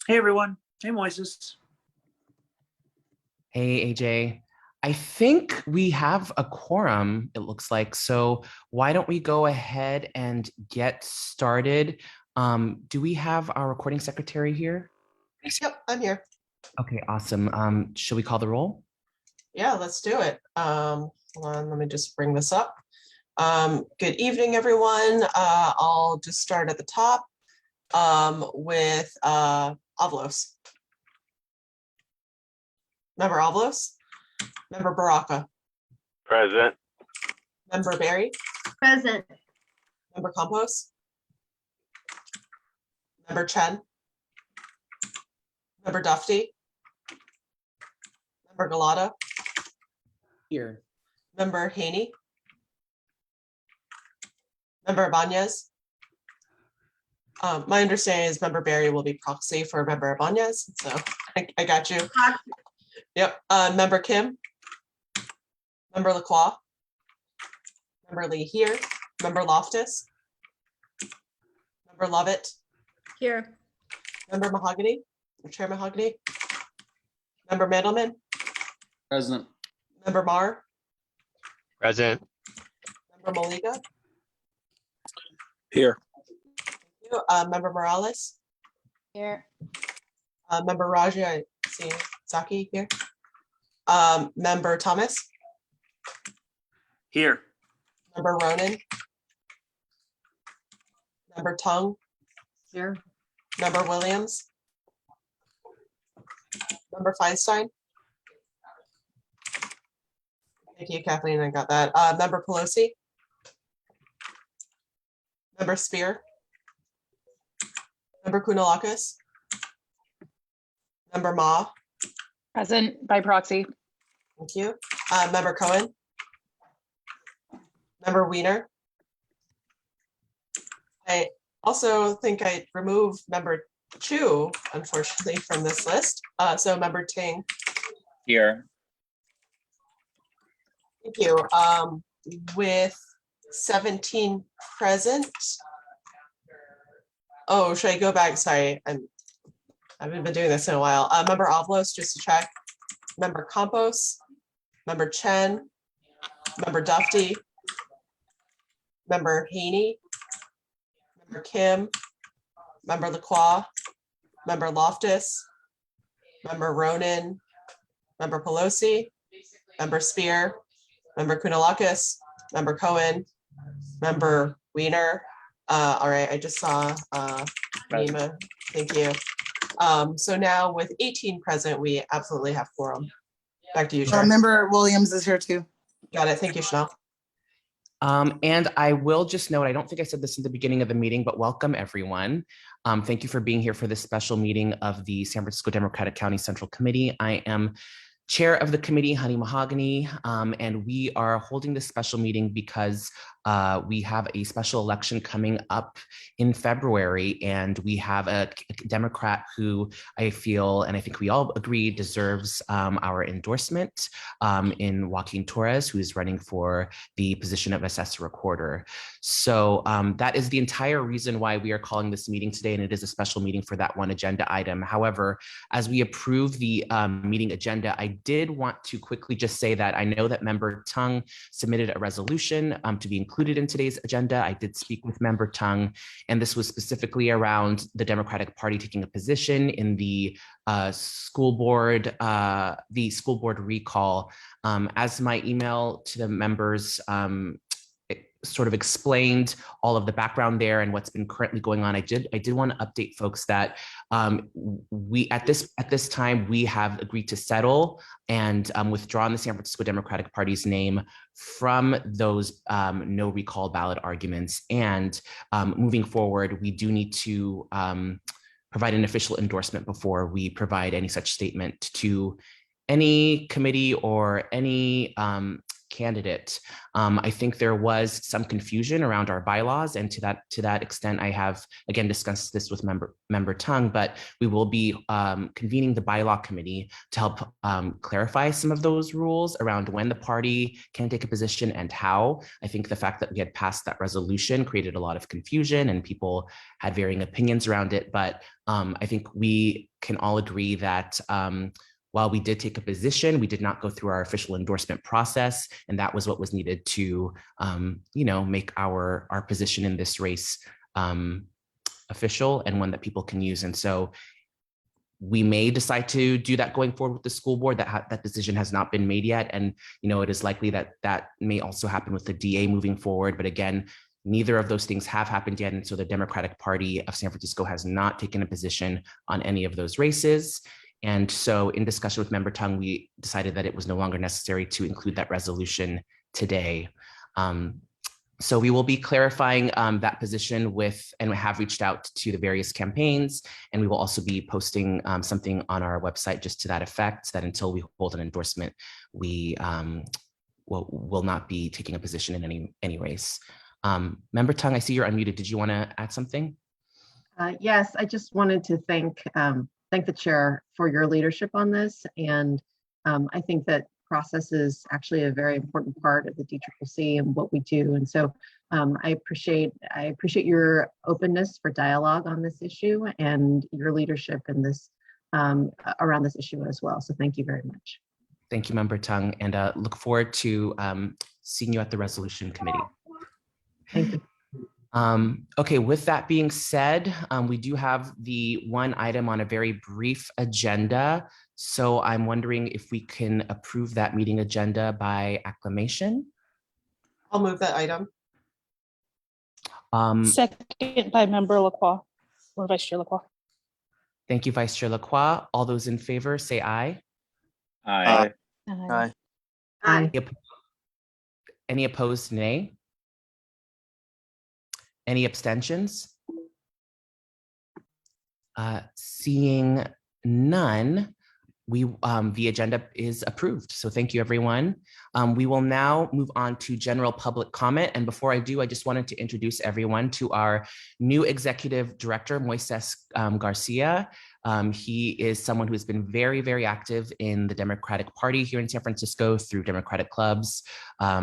Hey everyone. Hey Moises. Hey, AJ. I think we have a quorum, it looks like. So why don't we go ahead and get started? Do we have our recording secretary here? Yep, I'm here. Okay, awesome. Should we call the roll? Yeah, let's do it. Hold on, let me just bring this up. Good evening, everyone. I'll just start at the top with Avlos. Member Avlos? Member Baraka? Present. Member Barry? Present. Member Campos? Member Chen? Member Dufty? Member Galata? Here. Member Haney? Member Ibanez? My understanding is Member Barry will be proxy for Member Ibanez, so I got you. Yep. Member Kim? Member Lacroix? Member Lee here? Member Loftus? Member Lovett? Here. Member Mahogany? Or Chair Mahogany? Member Mandelman? Present. Member Marr? Present. Member Maliga? Here. Thank you. Member Morales? Here. Member Raji, I see Saki here. Member Thomas? Here. Member Ronan? Member Tung? Here. Member Williams? Member Feinstein? Thank you, Kathleen, I got that. Member Pelosi? Member Spear? Member Kounalakis? Member Ma? Present by proxy. Thank you. Member Cohen? Member Weiner? I also think I removed Member Chu, unfortunately, from this list. So Member Ting. Here. Thank you. With 17 present. Oh, should I go back? Sorry, I haven't been doing this in a while. Member Avlos, just to check. Member Campos. Member Chen. Member Dufty. Member Haney. Member Kim. Member Lacroix. Member Loftus. Member Ronan. Member Pelosi. Member Spear. Member Kounalakis. Member Cohen. Member Weiner. All right, I just saw Nima. Thank you. So now with 18 present, we absolutely have quorum. Back to you, Chair. Member Williams is here too. Got it. Thank you, Chanel. And I will just note, I don't think I said this in the beginning of the meeting, but welcome everyone. Thank you for being here for this special meeting of the San Francisco Democratic County Central Committee. I am Chair of the committee, Honey Mahogany, and we are holding this special meeting because we have a special election coming up in February, and we have a Democrat who I feel, and I think we all agree, deserves our endorsement in Joaquin Torres, who is running for the position of assessor recorder. So that is the entire reason why we are calling this meeting today, and it is a special meeting for that one agenda item. However, as we approve the meeting agenda, I did want to quickly just say that I know that Member Tung submitted a resolution to be included in today's agenda. I did speak with Member Tung, and this was specifically around the Democratic Party taking a position in the school board recall. As my email to the members sort of explained all of the background there and what's been currently going on, I did want to update folks that we at this time we have agreed to settle and withdrawn the San Francisco Democratic Party's name from those no recall ballot arguments. And moving forward, we do need to provide an official endorsement before we provide any such statement to any committee or any candidate. I think there was some confusion around our bylaws, and to that extent, I have again discussed this with member Tung, but we will be convening the bylaw committee to help clarify some of those rules around when the party can take a position and how. I think the fact that we had passed that resolution created a lot of confusion and people had varying opinions around it, but I think we can all agree that while we did take a position, we did not go through our official endorsement process, and that was what was needed to, make our position in this race official and one that people can use. And so we may decide to do that going forward with the school board. That decision has not been made yet, and it is likely that that may also happen with the DA moving forward. But again, neither of those things have happened yet, and so the Democratic Party of San Francisco has not taken a position on any of those races. And so in discussion with Member Tung, we decided that it was no longer necessary to include that resolution today. So we will be clarifying that position and we have reached out to the various campaigns, and we will also be posting something on our website just to that effect, that until we hold an endorsement, we will not be taking a position in any race. Member Tung, I see you're unmuted. Did you want to add something? Yes, I just wanted to thank the chair for your leadership on this. And I think that process is actually a very important part of the DCCC and what we do. And so I appreciate your openness for dialogue on this issue and your leadership in this around this issue as well. So thank you very much. Thank you, Member Tung, and look forward to seeing you at the resolution committee. Thank you. Okay, with that being said, we do have the one item on a very brief agenda. So I'm wondering if we can approve that meeting agenda by acclamation. I'll move that item. Second by Member Lacroix or Vice Chair Lacroix. Thank you, Vice Chair Lacroix. All those in favor say aye. Aye. Aye. Aye. Any opposed, nay? Any abstentions? Seeing none, the agenda is approved. So thank you, everyone. We will now move on to general public comment. And before I do, I just wanted to introduce everyone to our new executive director, Moises Garcia. He is someone who has been very, very active in the Democratic Party here in San Francisco through Democratic clubs,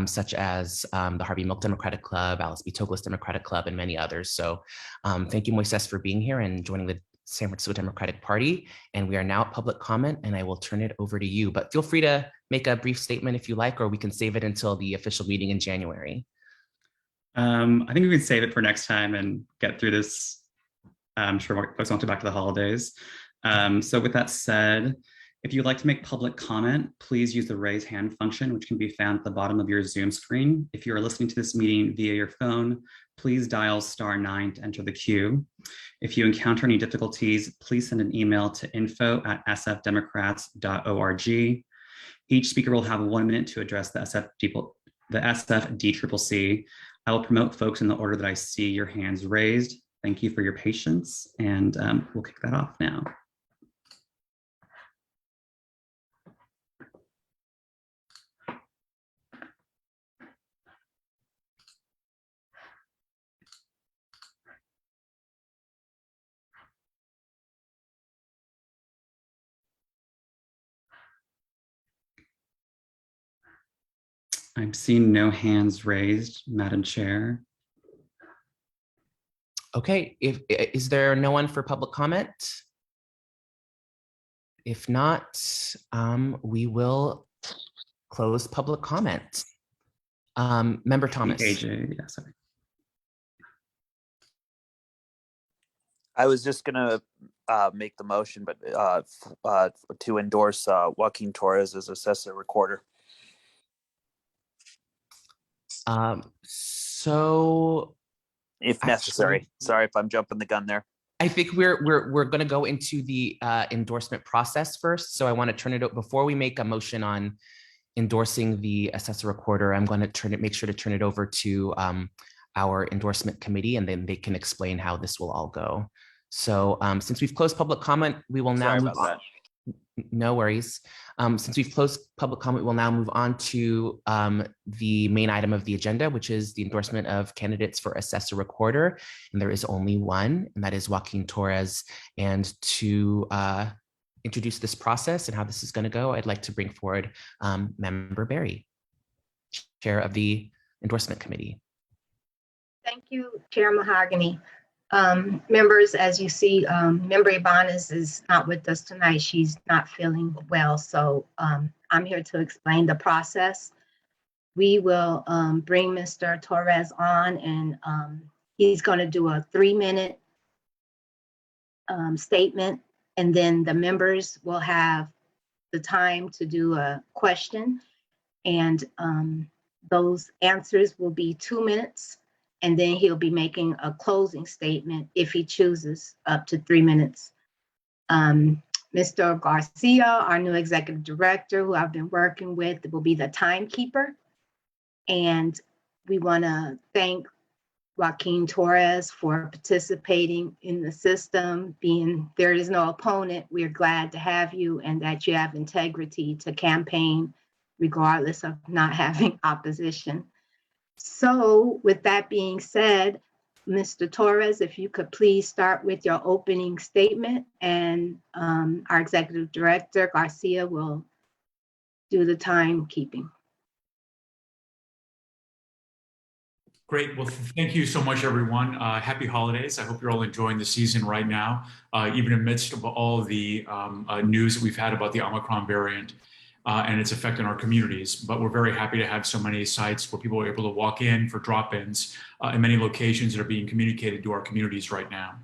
such as the Harvey Milk Democratic Club, Alice B. Toklas Democratic Club, and many others. So thank you, Moises, for being here and joining the San Francisco Democratic Party. And we are now at public comment, and I will turn it over to you. But feel free to make a brief statement if you like, or we can save it until the official meeting in January. I think we can save it for next time and get through this. I'm sure folks want to go back to the holidays. So with that said, if you'd like to make public comment, please use the raise hand function, which can be found at the bottom of your Zoom screen. If you are listening to this meeting via your phone, please dial *9 to enter the queue. If you encounter any difficulties, please send an email to info@sfdemocrats.org. Each speaker will have 1 minute to address the SFDCCC. I will promote folks in the order that I see your hands raised. Thank you for your patience, and we'll kick that off now. I'm seeing no hands raised, Madam Chair. Okay, is there no one for public comment? If not, we will close public comment. Member Thomas. AJ, yeah, sorry. I was just gonna make the motion, but to endorse Joaquin Torres as assessor recorder. So, if necessary. Sorry if I'm jumping the gun there. I think we're going to go into the endorsement process first. So I want to turn it over before we make a motion on endorsing the assessor recorder. I'm going to make sure to turn it over to our endorsement committee, and then they can explain how this will all go. So since we've closed public comment, we will now move on. No worries. Since we've closed public comment, we'll now move on to the main item of the agenda, which is the endorsement of candidates for assessor recorder. And there is only one, and that is Joaquin Torres. And to introduce this process and how this is going to go, I'd like to bring forward Member Berry, Chair of the Endorsement Committee. Thank you, Chair Mahogany. Members, as you see, Member Ibanez is not with us tonight. She's not feeling well, so I'm here to explain the process. We will bring Mr. Torres on, and he's going to do a 3-minute statement, and then the members will have the time to do a question, and those answers will be 2 minutes. And then he'll be making a closing statement if he chooses, up to 3 minutes. Mr. Garcia, our new executive director, who I've been working with, will be the timekeeper. And we want to thank Joaquin Torres for participating in the system. Being there is no opponent, we're glad to have you, and that you have integrity to campaign regardless of not having opposition. So with that being said, Mr. Torres, if you could please start with your opening statement, and our executive director, Garcia, will do the timekeeping. Great. Well, thank you so much, everyone. Happy holidays. I hope you're all enjoying the season right now, even amidst of all the news that we've had about the Omicron variant and its effect on our communities. But we're very happy to have so many sites where people are able to walk in for drop-ins and many locations that are being communicated to our communities right now.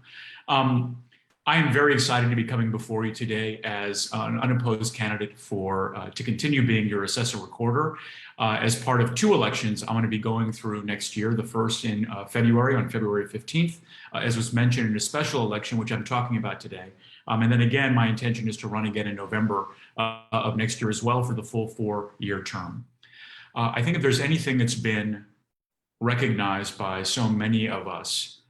I am very excited to be coming before you today as an unopposed candidate to continue being your assessor recorder. As part of 2 elections I'm going to be going through next year, the first in February, on February 15th, as was mentioned, in a special election, which I'm talking about today. And then again, my intention is to run again in November of next year as well for the full 4-year term. I think if there's anything that's been recognized by so many of us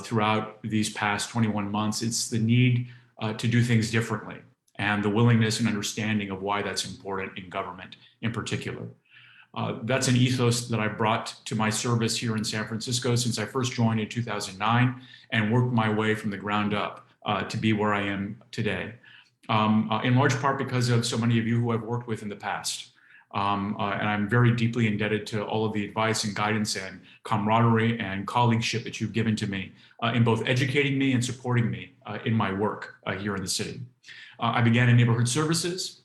throughout these past 21 months, it's the need to do things differently and the willingness and understanding of why that's important in government in particular. That's an ethos that I brought to my service here in San Francisco since I first joined in 2009 and worked my way from the ground up to be where I am today, in large part because of so many of you who I've worked with in the past. And I'm very deeply indebted to all of the advice and guidance and camaraderie and colleagueship that you've given to me in both educating me and supporting me in my work here in the city. I began in neighborhood services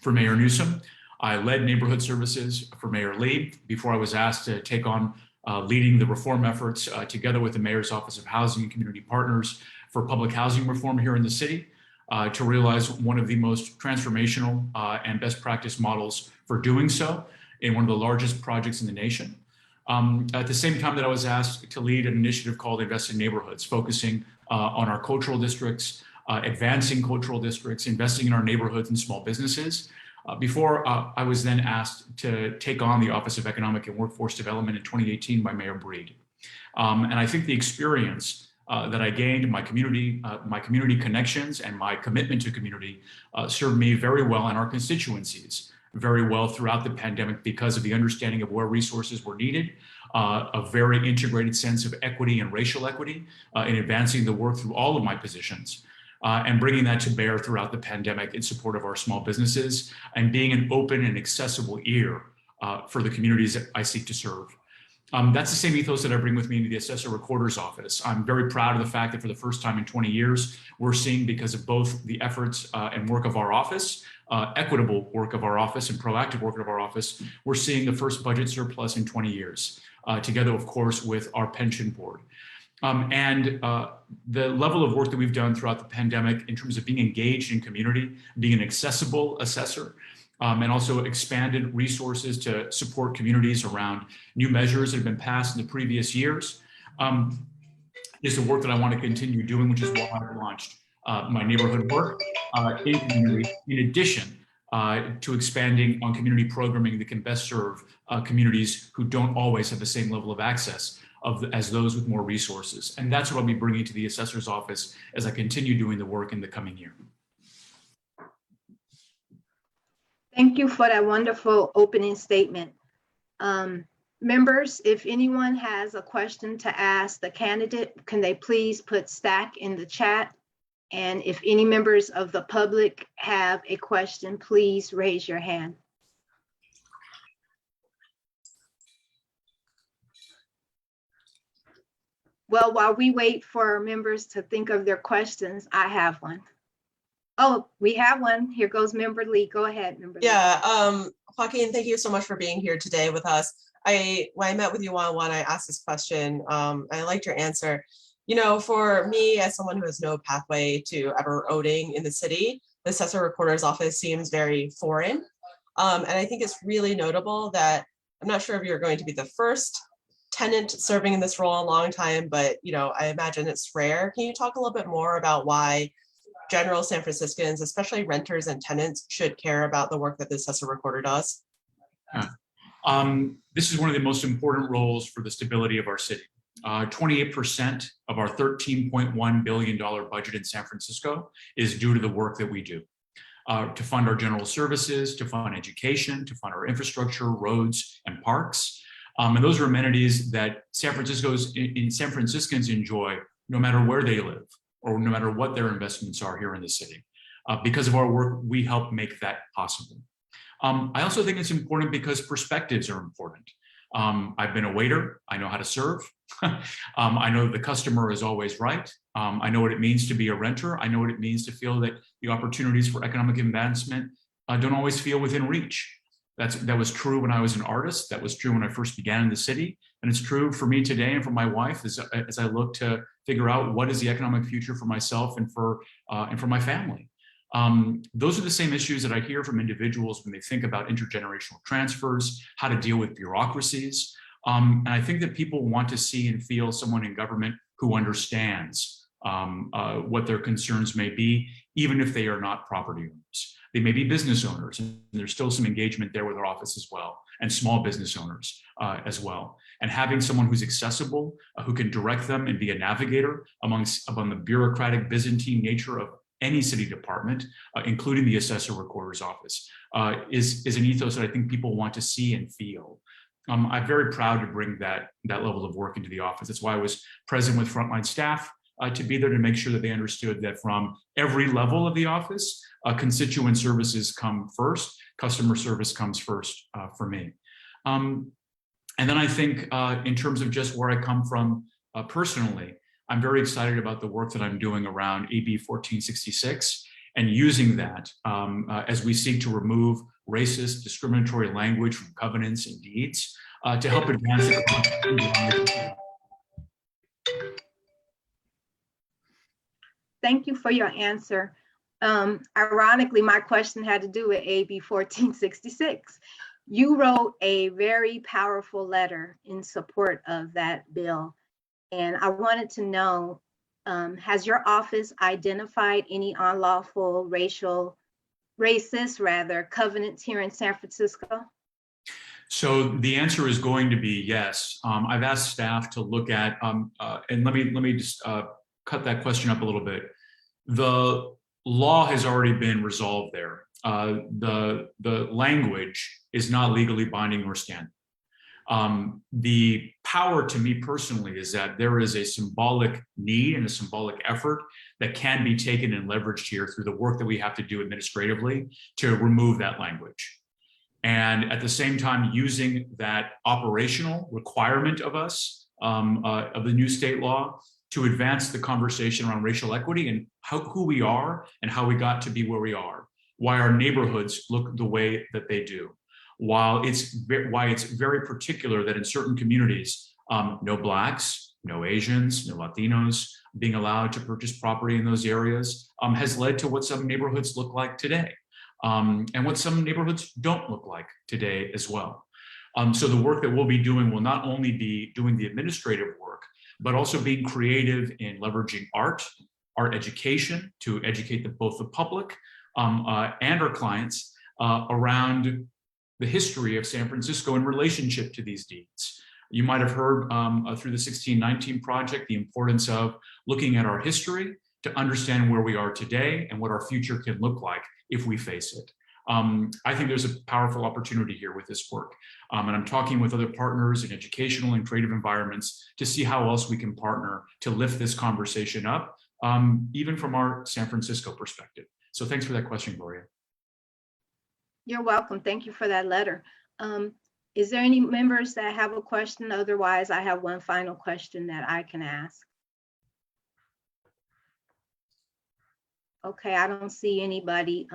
for Mayor Newsom. I led neighborhood services for Mayor Lee before I was asked to take on leading the reform efforts together with the Mayor's Office of Housing and Community Partners for public housing reform here in the city to realize one of the most transformational and best practice models for doing so in one of the largest projects in the nation. At the same time that I was asked to lead an initiative called Invest in Neighborhoods, focusing on our cultural districts, advancing cultural districts, investing in our neighborhoods and small businesses. Before I was then asked to take on the Office of Economic and Workforce Development in 2018 by Mayor Breed. And I think the experience that I gained, my community connections and my commitment to community served me very well in our constituencies, very well throughout the pandemic because of the understanding of where resources were needed, a very integrated sense of equity and racial equity in advancing the work through all of my positions. And bringing that to bear throughout the pandemic in support of our small businesses and being an open and accessible ear for the communities that I seek to serve. That's the same ethos that I bring with me into the Assessor Recorder's Office. I'm very proud of the fact that for the first time in 20 years, we're seeing, because of both the efforts and work of our office, equitable work of our office and proactive work of our office, we're seeing the first budget surplus in 20 years, together, of course, with our pension board. The level of work that we've done throughout the pandemic in terms of being engaged in community, being an accessible assessor, and also expanded resources to support communities around new measures that have been passed in the previous years, is the work that I want to continue doing, which is why I launched my neighborhood work in community, in addition to expanding on community programming that can best serve communities who don't always have the same level of access as those with more resources. And that's what I'll be bringing to the assessor's office as I continue doing the work in the coming year. Thank you for that wonderful opening statement. Members, if anyone has a question to ask the candidate, can they please put stack in the chat? And if any members of the public have a question, please raise your hand. Well, while we wait for members to think of their questions, I have one. Oh, we have one. Here goes Member Lee. Go ahead, Member Lee. Yeah, Joaquin, thank you so much for being here today with us. When I met with you one-on-one, I asked this question. I liked your answer. You know, for me, as someone who has no pathway to ever voting in the city, the assessor recorder's office seems very foreign. And I think it's really notable that I'm not sure if you're going to be the first tenant serving in this role in a long time, but you know, I imagine it's rare. Can you talk a little bit more about why general San Franciscans, especially renters and tenants, should care about the work that the assessor recorder does? This is one of the most important roles for the stability of our city. 28% of our $13.1 billion budget in San Francisco is due to the work that we do. To fund our general services, to fund education, to fund our infrastructure, roads, and parks. And those are amenities that San Franciscans enjoy no matter where they live or no matter what their investments are here in the city. Because of our work, we help make that possible. I also think it's important because perspectives are important. I've been a waiter. I know how to serve. I know the customer is always right. I know what it means to be a renter. I know what it means to feel that the opportunities for economic advancement don't always feel within reach. That was true when I was an artist. That was true when I first began in the city. And it's true for me today and for my wife as I look to figure out what is the economic future for myself and for my family. Those are the same issues that I hear from individuals when they think about intergenerational transfers, how to deal with bureaucracies. And I think that people want to see and feel someone in government who understands what their concerns may be, even if they are not property owners. They may be business owners, and there's still some engagement there with our office as well, and small business owners as well. And having someone who's accessible, who can direct them and be a navigator among the bureaucratic Byzantine nature of any city department, including the assessor recorder's office, is an ethos that I think people want to see and feel. I'm very proud to bring that level of work into the office. That's why I was present with frontline staff to be there to make sure that they understood that from every level of the office, constituent services come first, customer service comes first for me. And then I think in terms of just where I come from personally, I'm very excited about the work that I'm doing around AB 1466 and using that as we seek to remove racist, discriminatory language from covenants and deeds to help advance the Thank you for your answer. Ironically, my question had to do with AB 1466. You wrote a very powerful letter in support of that bill. And I wanted to know, has your office identified any unlawful racist covenants here in San Francisco? So the answer is going to be yes. I've asked staff to look at, and let me just cut that question up a little bit. The law has already been resolved there. The language is not legally binding or standing. The power to me personally is that there is a symbolic need and a symbolic effort that can be taken and leveraged here through the work that we have to do administratively to remove that language. And at the same time, using that operational requirement of us, of the new state law, to advance the conversation around racial equity and who we are and how we got to be where we are, why our neighborhoods look the way that they do. Why it's very particular that in certain communities, no Blacks, no Asians, no Latinos being allowed to purchase property in those areas has led to what some neighborhoods look like today, and what some neighborhoods don't look like today as well. So the work that we'll be doing will not only be doing the administrative work, but also being creative in leveraging art education to educate both the public and our clients around the history of San Francisco in relationship to these deeds. You might have heard through the 1619 project the importance of looking at our history to understand where we are today and what our future can look like if we face it. I think there's a powerful opportunity here with this work. And I'm talking with other partners in educational and creative environments to see how else we can partner to lift this conversation up, even from our San Francisco perspective. So thanks for that question, Gloria. You're welcome. Thank you for that letter. Is there any members that have a question? Otherwise, I have one final question that I can ask. Okay, I don't see anybody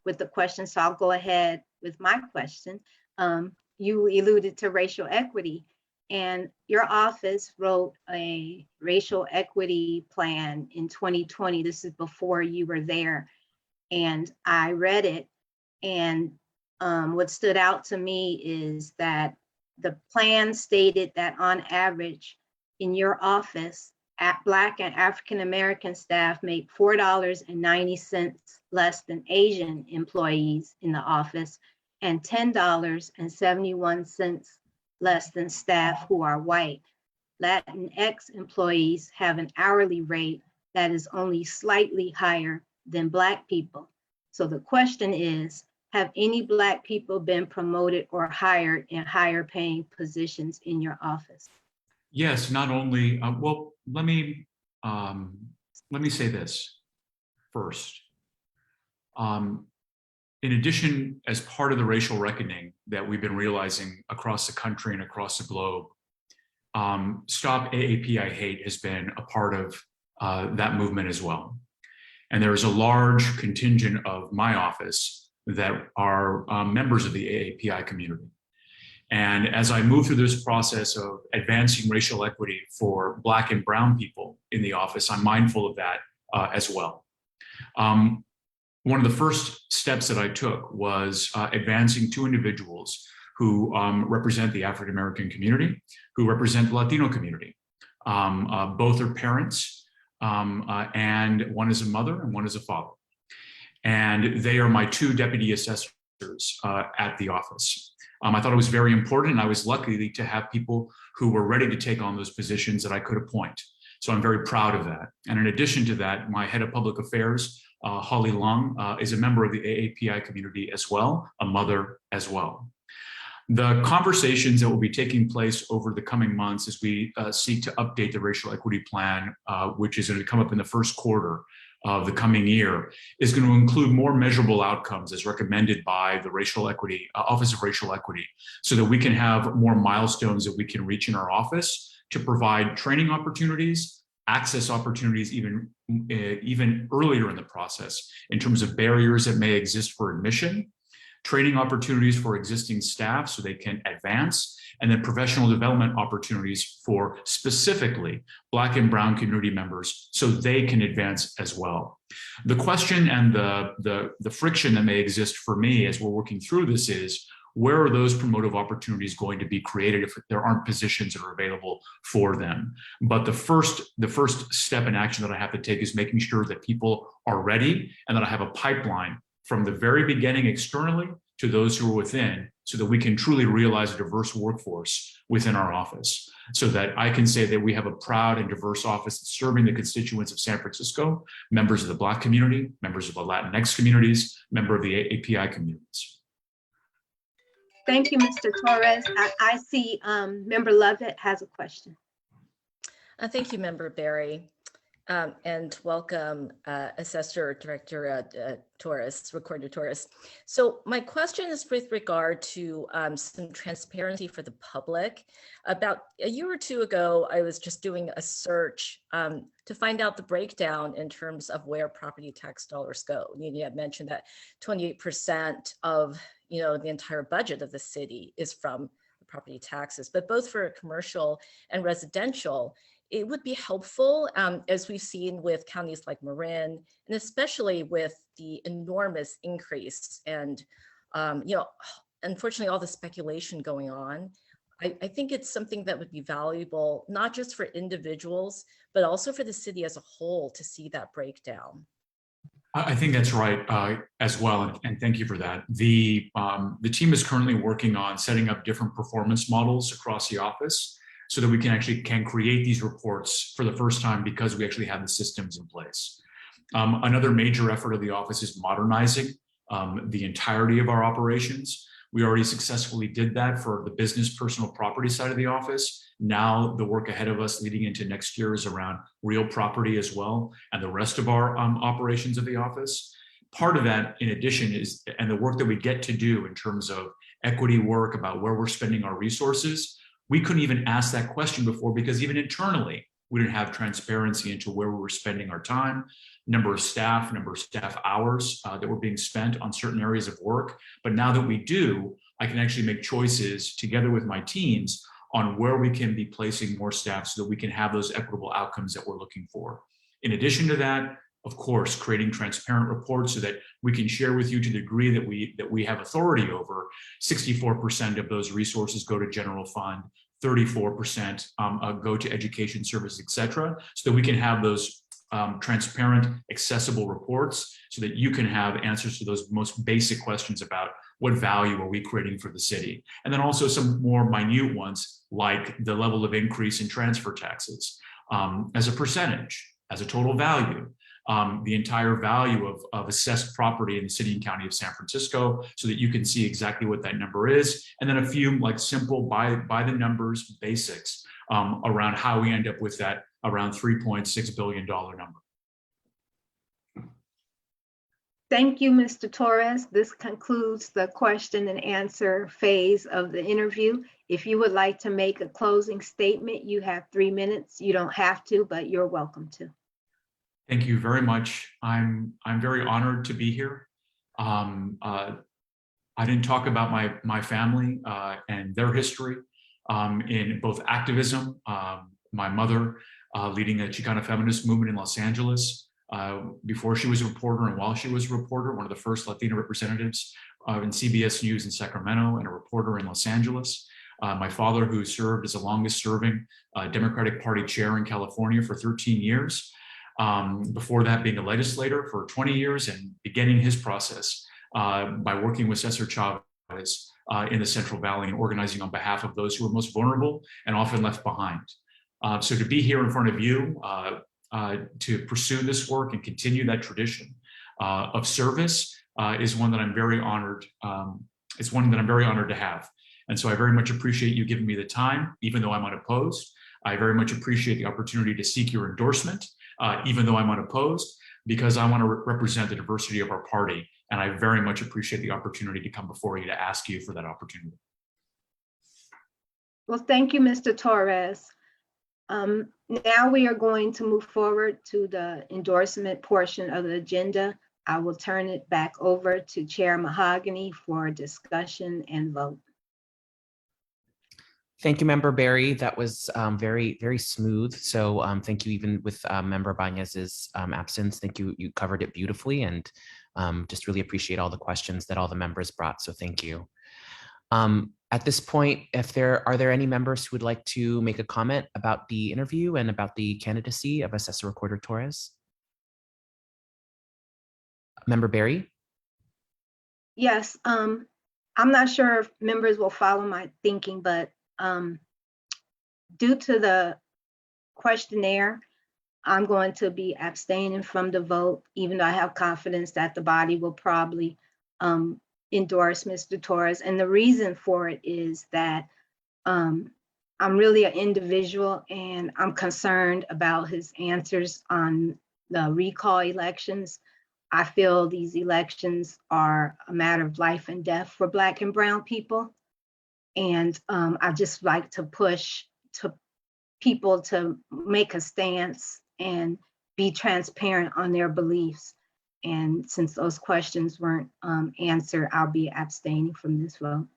with the question, so I'll go ahead with my question. You alluded to racial equity, and your office wrote a racial equity plan in 2020. This is before you were there, and I read it, and what stood out to me is that the plan stated that on average in your office, Black and African-American staff make $4.90 less than Asian employees in the office and $10.71 less than staff who are white. Latinx employees have an hourly rate that is only slightly higher than Black people. So the question is, have any Black people been promoted or hired in higher paying positions in your office? Yes, not only, well, let me say this first. In addition, as part of the racial reckoning that we've been realizing across the country and across the globe, Stop AAPI Hate has been a part of that movement as well. And there is a large contingent of my office that are members of the AAPI community. And as I move through this process of advancing racial equity for Black and Brown people in the office, I'm mindful of that as well. One of the first steps that I took was advancing two individuals who represent the African American community, who represent the Latino community. Both are parents, and one is a mother and one is a father. And they are my two deputy assessors at the office. I thought it was very important, and I was lucky to have people who were ready to take on those positions that I could appoint. So I'm very proud of that. And in addition to that, my head of public affairs, Holly Lung, is a member of the AAPI community as well, a mother as well. The conversations that will be taking place over the coming months as we seek to update the racial equity plan, which is going to come up in the first quarter of the coming year, is going to include more measurable outcomes as recommended by the Racial Equity, Office of Racial Equity, so that we can have more milestones that we can reach in our office to provide training opportunities, access opportunities even earlier in the process in terms of barriers that may exist for admission, training opportunities for existing staff so they can advance, and then professional development opportunities for specifically Black and Brown community members so they can advance as well. The question and the friction that may exist for me as we're working through this is, where are those promotive opportunities going to be created if there aren't positions that are available for them? But the first step in action that I have to take is making sure that people are ready and that I have a pipeline from the very beginning externally to those who are within, so that we can truly realize a diverse workforce within our office, so that I can say that we have a proud and diverse office that's serving the constituents of San Francisco, members of the Black community, members of the Latinx communities, member of the AAPI communities. Thank you, Mr. Torres. I see Member Lovett has a question. Thank you, Member Berry. And welcome, Assessor Director Torres, Recorder Torres. So my question is with regard to some transparency for the public. About a year or two ago, I was just doing a search to find out the breakdown in terms of where property tax dollars go. You had mentioned that 28% of the entire budget of the city is from the property taxes, but both for commercial and residential, it would be helpful, as we've seen with counties like Marin, and especially with the enormous increase and, unfortunately, all the speculation going on. I think it's something that would be valuable, not just for individuals, but also for the city as a whole to see that breakdown. I think that's right as well, and thank you for that. The team is currently working on setting up different performance models across the office, so that we can create these reports for the first time because we actually have the systems in place. Another major effort of the office is modernizing the entirety of our operations. We already successfully did that for the business personal property side of the office. Now the work ahead of us leading into next year is around real property as well, and the rest of our operations of the office. Part of that, in addition, is, and the work that we get to do in terms of equity work about where we're spending our resources, we couldn't even ask that question before because even internally, we didn't have transparency into where we were spending our time, number of staff hours that were being spent on certain areas of work. But now that we do, I can actually make choices together with my teams on where we can be placing more staff so that we can have those equitable outcomes that we're looking for. In addition to that, of course, creating transparent reports so that we can share with you to the degree that we have authority over. 64% of those resources go to general fund, 34% go to education services, et cetera, so that we can have those transparent, accessible reports so that you can have answers to those most basic questions about what value are we creating for the city. And then also some more minute ones like the level of increase in transfer taxes as a percentage, as a total value, the entire value of assessed property in the city and county of San Francisco so that you can see exactly what that number is. And then a few like simple by the numbers basics around how we end up with that around $3.6 billion number. Thank you, Mr. Torres. This concludes the question and answer phase of the interview. If you would like to make a closing statement, you have 3 minutes. You don't have to, but you're welcome to. Thank you very much. I'm very honored to be here. I didn't talk about my family and their history in both activism. My mother leading a Chicana feminist movement in Los Angeles before she was a reporter and while she was a reporter, one of the first Latina representatives in CBS News in Sacramento and a reporter in Los Angeles. My father, who served as the longest serving Democratic Party chair in California for 13 years. Before that, being a legislator for 20 years and beginning his process by working with Cesar Chavez in the Central Valley and organizing on behalf of those who are most vulnerable and often left behind. So to be here in front of you, to pursue this work and continue that tradition of service is one that I'm very honored. It's one that I'm very honored to have. And so I very much appreciate you giving me the time, even though I'm unopposed. I very much appreciate the opportunity to seek your endorsement, even though I'm unopposed, because I want to represent the diversity of our party. And I very much appreciate the opportunity to come before you to ask you for that opportunity. Well, thank you, Mr. Torres. Now we are going to move forward to the endorsement portion of the agenda. I will turn it back over to Chair Mahogany for discussion and vote. Thank you, Member Barry. That was very, very smooth. So thank you, even with Member Banez's absence. Thank you. You covered it beautifully, and just really appreciate all the questions that all the members brought. So thank you. At this point, are there any members who would like to make a comment about the interview and about the candidacy of Assessor Recorder Torres? Member Barry? Yes, I'm not sure if members will follow my thinking, but due to the questionnaire, I'm going to be abstaining from the vote, even though I have confidence that the body will probably endorse Mr. Torres. And the reason for it is that I'm really an individual and I'm concerned about his answers on the recall elections. I feel these elections are a matter of life and death for Black and Brown people. And I just like to push to people to make a stance and be transparent on their beliefs. And since those questions weren't answered, I'll be abstaining from this vote.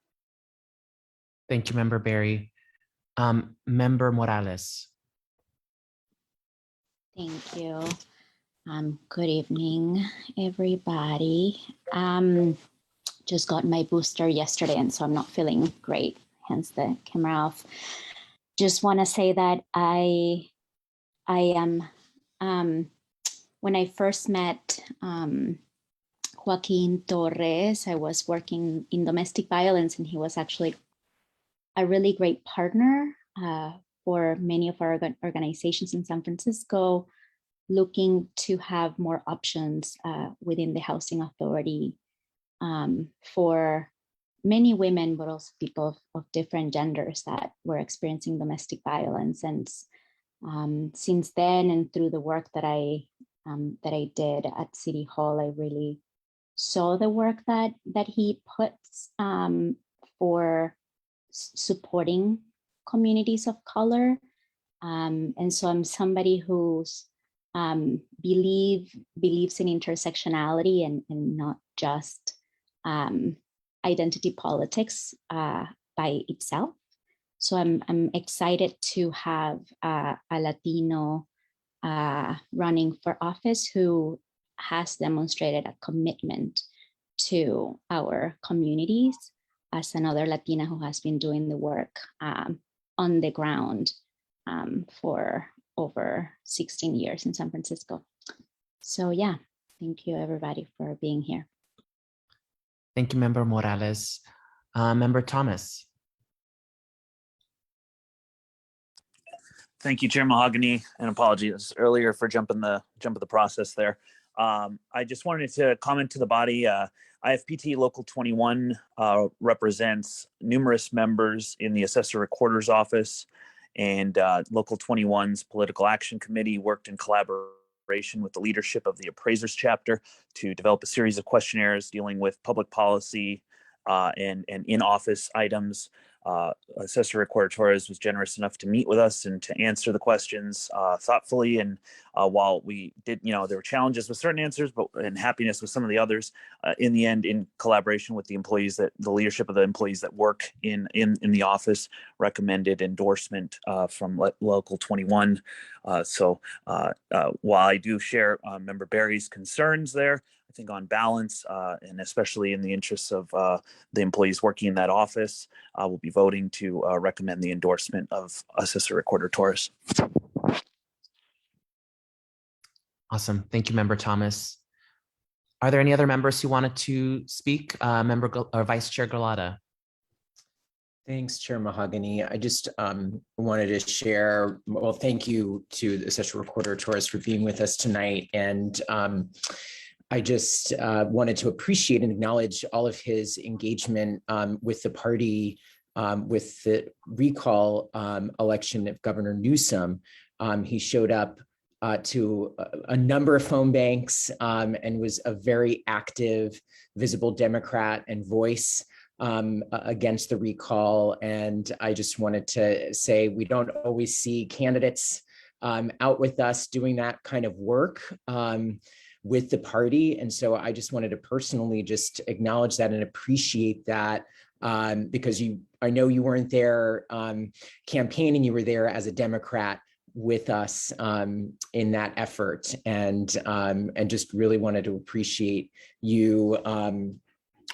Thank you, Member Barry. Member Morales. Thank you. Good evening, everybody. Just got my booster yesterday, and so I'm not feeling great, hence the camera off. Just want to say that I am, when I first met Joaquin Torres, I was working in domestic violence, and he was actually a really great partner for many of our organizations in San Francisco, looking to have more options within the housing authority for many women, but also people of different genders that were experiencing domestic violence. And since then, and through the work that I did at City Hall, I really saw the work that he puts for supporting communities of color. And so I'm somebody who's believes in intersectionality and not just identity politics by itself. So I'm excited to have a Latino running for office who has demonstrated a commitment to our communities, as another Latina who has been doing the work on the ground for over 16 years in San Francisco. So yeah, thank you everybody for being here. Thank you, Member Morales. Member Thomas. Thank you, Chair Mahogany, and apologies earlier for jumping the process there. I just wanted to comment to the body. IFPT Local 21 represents numerous members in the Assessor Recorder's Office, and Local 21's Political Action Committee worked in collaboration with the leadership of the Appraisers Chapter to develop a series of questionnaires dealing with public policy and in-office items. Assessor Recorder Torres was generous enough to meet with us and to answer the questions thoughtfully. And while we did, there were challenges with certain answers, and happiness with some of the others, in the end, in collaboration with the leadership of the employees that work in the office, recommended endorsement from Local 21. So while I do share Member Berry's concerns there, I think on balance, and especially in the interests of the employees working in that office, we'll be voting to recommend the endorsement of Assessor Recorder Torres. Awesome. Thank you, Member Thomas. Are there any other members who wanted to speak? Vice Chair Galata. Thanks, Chair Mahogany. I just wanted to share, well, thank you to the Assessor Recorder Torres for being with us tonight. And I just wanted to appreciate and acknowledge all of his engagement with the party, with the recall election of Governor Newsom. He showed up to a number of phone banks and was a very active, visible Democrat and voice against the recall. And I just wanted to say, we don't always see candidates out with us doing that kind of work with the party. And so I just wanted to personally just acknowledge that and appreciate that, because I know you weren't there campaigning, you were there as a Democrat with us in that effort, and just really wanted to appreciate you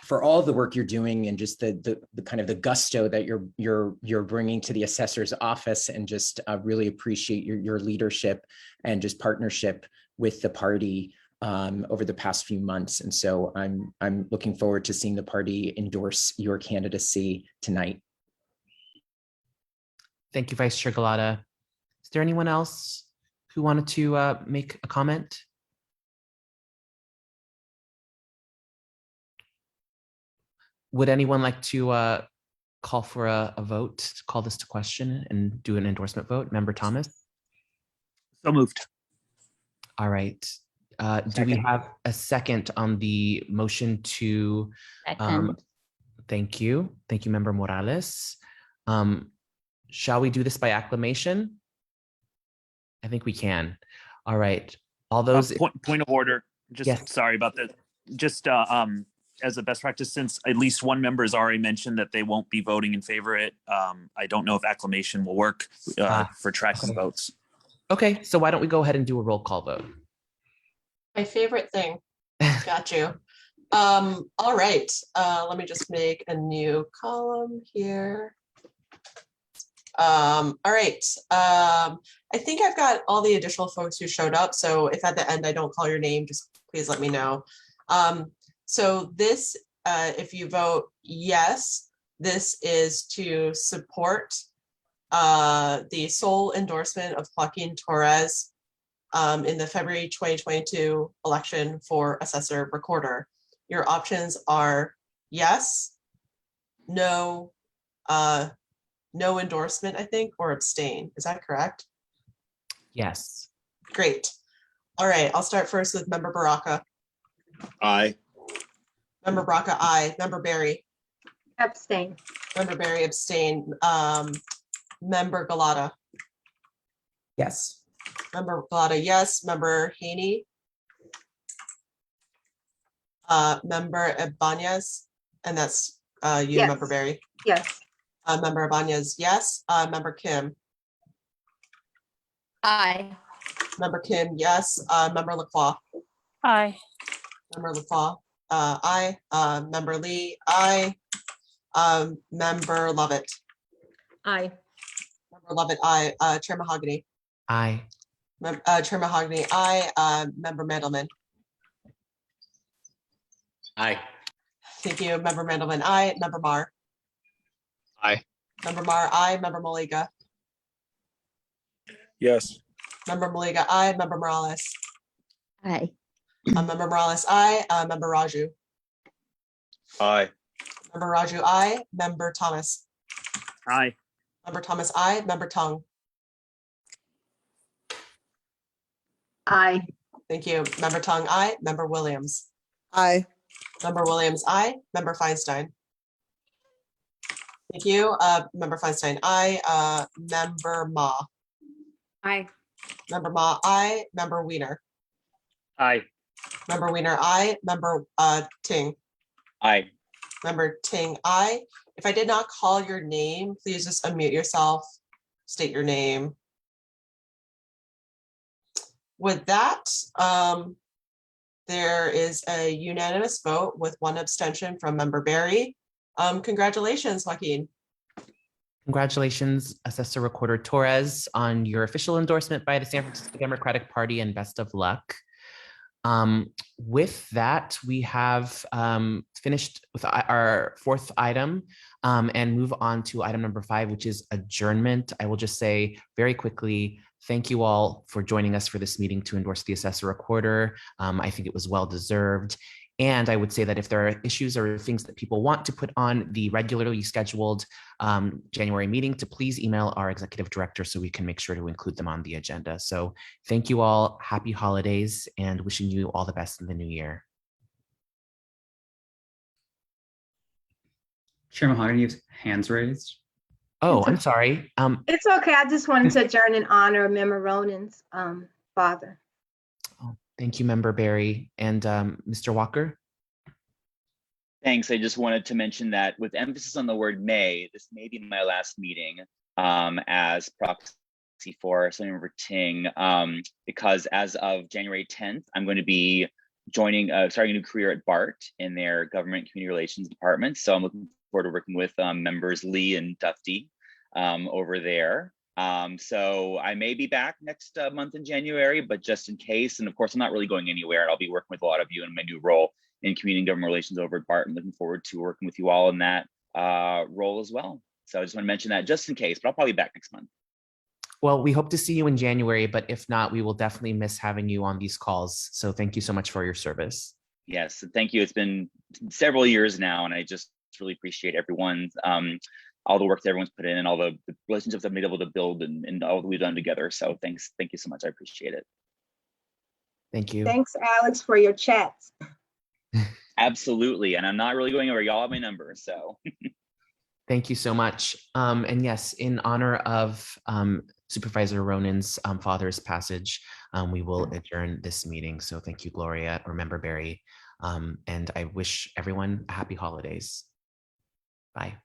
for all the work you're doing, and just the kind of the gusto that you're bringing to the assessor's office, and just really appreciate your leadership and just partnership with the party over the past few months. And so I'm looking forward to seeing the party endorse your candidacy tonight. Thank you, Vice Chair Galata. Is there anyone else who wanted to make a comment? Would anyone like to call for a vote, to call this to question and do an endorsement vote? Member Thomas? So moved. All right. Do we have a second on the motion to? Second. Thank you. Thank you, Member Morales. Shall we do this by acclamation? I think we can. All right. All those. Point of order. Just Yes. Sorry about that. Just as a best practice, since at least one member has already mentioned that they won't be voting in favor of it, I don't know if acclamation will work for tracking votes. Okay, so why don't we go ahead and do a roll call vote? My favorite thing. Got you. All right. Let me just make a new column here. All right. I think I've got all the additional folks who showed up. So if at the end I don't call your name, just please let me know. So this, if you vote yes, this is to support the sole endorsement of Joaquin Torres in the February 2022 election for Assessor Recorder. Your options are yes, no, no endorsement, I think, or abstain. Is that correct? Yes. Great. All right, I'll start first with Member Baraka. Aye. Member Baraka, aye. Member Barry. Abstain. Member Barry, abstain. Member Galata. Yes. Member Galata, yes. Member Haney. Member Ibanez, and that's you, Yes. Member Barry. Yes. Member Ibanez, yes. Member Kim. Aye. Member Kim, yes. Member Lacroix. Aye. Member Lacroix, aye. Member Lee, aye. Member Lovett. Aye. Member Lovett, aye. Chair Mahogany. Aye. Chair Mahogany, aye. Member Mandelman. Aye. Thank you. Member Mandelman, aye. Member Marr. Aye. Member Marr, aye. Member Maliga. Yes. Member Maliga, aye. Member Morales. Aye. Member Morales, aye. Member Raju. Aye. Member Raju, aye. Member Thomas. Aye. Member Thomas, aye. Member Tung. Aye. Thank you. Member Tung, aye. Member Williams. Aye. Member Williams, aye. Member Feinstein. Thank you. Member Feinstein, aye. Member Ma. Aye. Member Ma, aye. Member Weiner. Aye. Member Weiner, aye. Member Ting. Aye. Member Ting, aye. If I did not call your name, please just unmute yourself, state your name. With that, there is a unanimous vote with one abstention from Member Barry. Congratulations, Joaquin. Congratulations, Assessor Recorder Torres, on your official endorsement by the San Francisco Democratic Party, and best of luck. With that, we have finished with our fourth item and move on to item number 5, which is adjournment. I will just say very quickly, thank you all for joining us for this meeting to endorse the Assessor Recorder. I think it was well deserved. And I would say that if there are issues or things that people want to put on the regularly scheduled January meeting, to please email our executive director so we can make sure to include them on the agenda. So thank you all, happy holidays, and wishing you all the best in the new year. Chair Mahogany, you have hands raised. Oh, I'm sorry. It's okay. I just wanted to adjourn in honor of Member Ronan's father. Thank you, Member Barry. And Mr. Walker? Thanks. I just wanted to mention that with emphasis on the word may, this may be my last meeting as proxy for Assemblymember Ting, because as of January 10th, I'm going to be starting a new career at BART in their Government Community Relations Department. So I'm looking forward to working with members Lee and Dufty over there. So I may be back next month in January, but just in case, and of course, I'm not really going anywhere. I'll be working with a lot of you in my new role in community and government relations over at BART, and looking forward to working with you all in that role as well. So I just want to mention that just in case, but I'll probably be back next month. Well, we hope to see you in January, but if not, we will definitely miss having you on these calls. So thank you so much for your service. Yes, thank you. It's been several years now, and I just really appreciate everyone's all the work that everyone's put in and all the relationships I've been able to build and all that we've done together. So thanks. Thank you so much. I appreciate it. Thank you. Thanks, Alex, for your chats. Absolutely. And I'm not really going over, y'all have my number, so. Thank you so much. And yes, in honor of Supervisor Ronan's father's passage, we will adjourn this meeting. So thank you, Gloria, or Member Barry. And I wish everyone happy holidays. Bye.